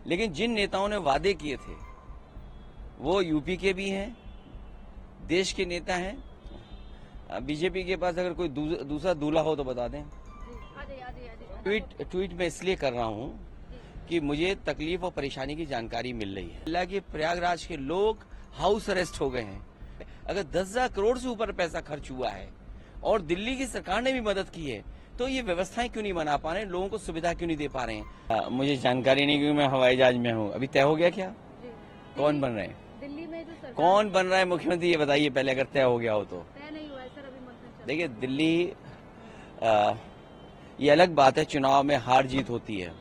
लेकिन जिन नेताओं ने वादे किए थे वो यूपी के भी हैं, देश के नेता हैं। बीजेपी के पास अगर कोई दूसरा दूल्हा हो तो बता दें। ट्वीट मैं इसलिए कर रहा हूं कि मुझे तकलीफ और परेशानी की जानकारी मिल रही है। अल्लाह के प्रयागराज के लोग हाउस अरेस्ट हो गए हैं। अगर 10,000 करोड़ से ऊपर पैसा खर्च हुआ है और दिल्ली की सरकार ने भी मदद की है तो ये व्यवस्थाएं क्यों नहीं बना पा रहे हैं, लोगों को सुविधा क्यों नहीं दे पा रहे हैं। मुझे जानकारी नहीं क्योंकि मैं हवाई जहाज में हूँ। अभी तय हो गया क्या? कौन बन रहे हैं दिल्ली में? जो सरकार कौन बन रहा है मुख्यमंत्री ये बताइए पहले, अगर तय हो गया हो तो। तय नहीं हुआ है सर, अभी मंथन। देखिए दिल्ली ये अलग बात है, चुनाव में हार जीत होती है।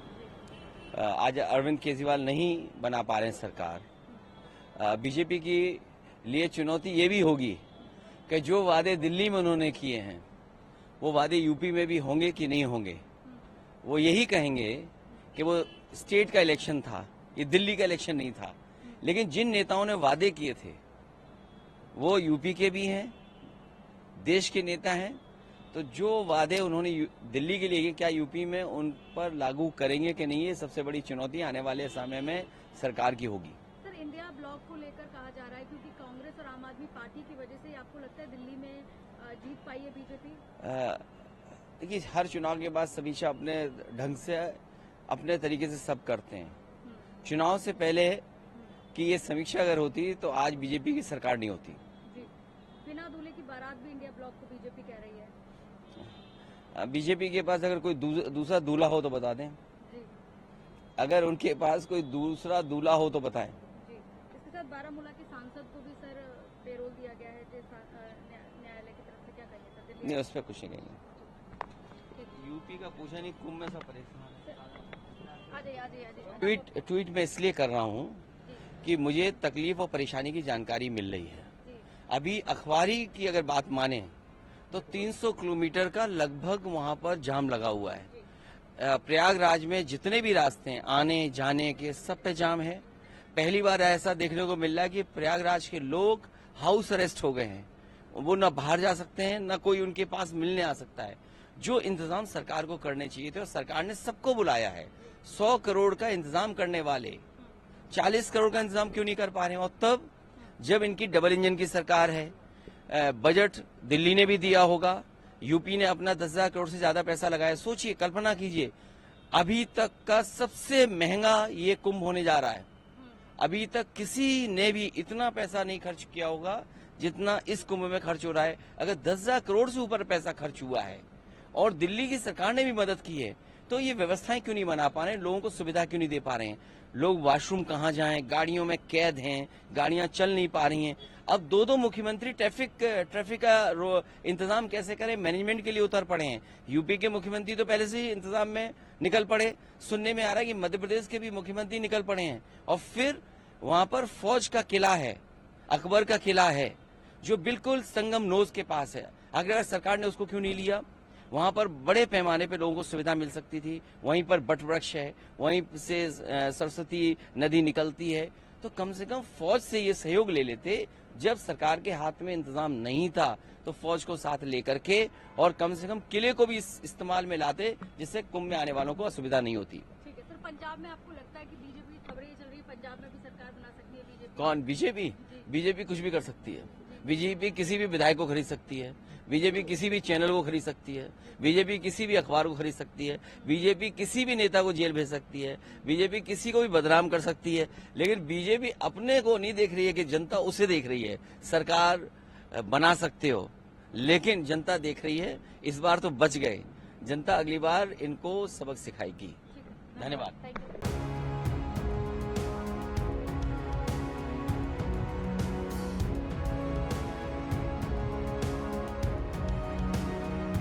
आज अरविंद केजरीवाल नहीं बना पा रहे हैं सरकार। बीजेपी की लिए चुनौती ये भी होगी कि जो वादे दिल्ली में उन्होंने किए हैं वो वादे यूपी में भी होंगे कि नहीं होंगे। वो यही कहेंगे कि वो स्टेट का इलेक्शन था, ये दिल्ली का इलेक्शन नहीं था। लेकिन जिन नेताओं ने वादे किए थे वो यूपी के भी हैं, देश के नेता हैं। तो जो वादे उन्होंने दिल्ली के लिए क्या यूपी में उन पर लागू करेंगे कि नहीं, ये सबसे बड़ी चुनौती आने वाले समय में सरकार की होगी। सर इंडिया ब्लॉक को लेकर कहा जा रहा है क्योंकि कांग्रेस और आम आदमी पार्टी की वजह से आपको लगता है दिल्ली में जीत पाई है बीजेपी? देखिए हर चुनाव के बाद समीक्षा अपने ढंग से अपने तरीके से सब करते हैं। चुनाव से पहले कि ये समीक्षा अगर होती तो आज बीजेपी की सरकार नहीं होती। जी, बिना दूल्हे की बारात भी इंडिया ब्लॉक को बीजेपी कह रही है। बीजेपी के पास अगर कोई दूसरा दूल्हा हो तो बता दें। जी, अगर उनके पास कोई दूसरा दूल्हा हो तो बताएं। जी, इसके साथ बारामूला के सांसद को भी सर पेरोल दिया गया है न्यायालय की तरफ से, क्या कहेंगे सर? नहीं उस पर कुछ नहीं कहेंगे। यूपी का पूछा नहीं, कुंभ में सब परेशान। ट्वीट मैं इसलिए कर रहा हूं कि मुझे तकलीफ और परेशानी की जानकारी मिल रही है। अभी अखबारी की अगर बात माने तो 300 किलोमीटर का लगभग वहां पर जाम लगा हुआ है। प्रयागराज में जितने भी रास्ते हैं आने जाने के सब पे जाम है। पहली बार ऐसा देखने को मिल रहा है कि प्रयागराज के लोग हाउस अरेस्ट हो गए हैं। वो न बाहर जा सकते हैं न कोई उनके पास मिलने आ सकता है। जो इंतजाम सरकार को करने चाहिए थे और सरकार ने सबको बुलाया है। 100 करोड़ का इंतजाम करने वाले 40 करोड़ का इंतजाम क्यों नहीं कर पा रहे हैं? और तब जब इनकी डबल इंजन की सरकार है, बजट दिल्ली ने भी दिया होगा, यूपी ने अपना 10,000 करोड़ से ज्यादा पैसा लगाया। सोचिए, कल्पना कीजिए, अभी तक का सबसे महंगा ये कुंभ होने जा रहा है। अभी तक किसी ने भी इतना पैसा नहीं खर्च किया होगा जितना इस कुंभ में खर्च हो रहा है। अगर 10,000 करोड़ से ऊपर पैसा खर्च हुआ है और दिल्ली की सरकार ने भी मदद की है तो ये व्यवस्थाएं क्यों नहीं बना पा रहे हैं, लोगों को सुविधा क्यों नहीं दे पा रहे हैं। लोग वॉशरूम कहाँ जाएं, गाड़ियों में कैद हैं, गाड़ियां चल नहीं पा रही हैं। अब दो मुख्यमंत्री ट्रैफिक का इंतजाम कैसे करें, मैनेजमेंट के लिए उतर पड़े हैं। यूपी के मुख्यमंत्री तो पहले से ही इंतजाम में निकल पड़े। सुनने में आ रहा है कि मध्य प्रदेश के भी मुख्यमंत्री निकल पड़े हैं। और फिर वहां पर फौज का किला है, अकबर का किला है, जो बिल्कुल संगम नोज के पास है। अगर सरकार ने उसको क्यों नहीं लिया? वहां पर बड़े पैमाने पे लोगों को सुविधा मिल सकती थी। वहीं पर बट वृक्ष है, वहीं से सरस्वती नदी निकलती है। तो कम से कम फौज से ये सहयोग ले लेते। जब सरकार के हाथ में इंतजाम नहीं था तो फौज को साथ लेकर के और कम से कम किले को भी इस्तेमाल में लाते, जिससे कुंभ में आने वालों को असुविधा नहीं होती। ठीक है सर, पंजाब में आपको लगता है कि बीजेपी, खबरें चल रही है पंजाब में भी सरकार बना सकती है बीजेपी? कौन? बीजेपी? बीजेपी कुछ भी कर सकती है। बीजेपी किसी भी विधायक को खरीद सकती है। बीजेपी किसी भी चैनल को खरीद सकती है। बीजेपी किसी भी अखबार को खरीद सकती है। बीजेपी किसी भी नेता को जेल भेज सकती है। बीजेपी किसी को भी बदनाम कर सकती है। लेकिन बीजेपी अपने को नहीं देख रही है कि जनता उसे देख रही है। सरकार बना सकते हो लेकिन जनता देख रही है। इस बार तो बच गए, जनता अगली बार इनको सबक सिखाएगी। धन्यवाद।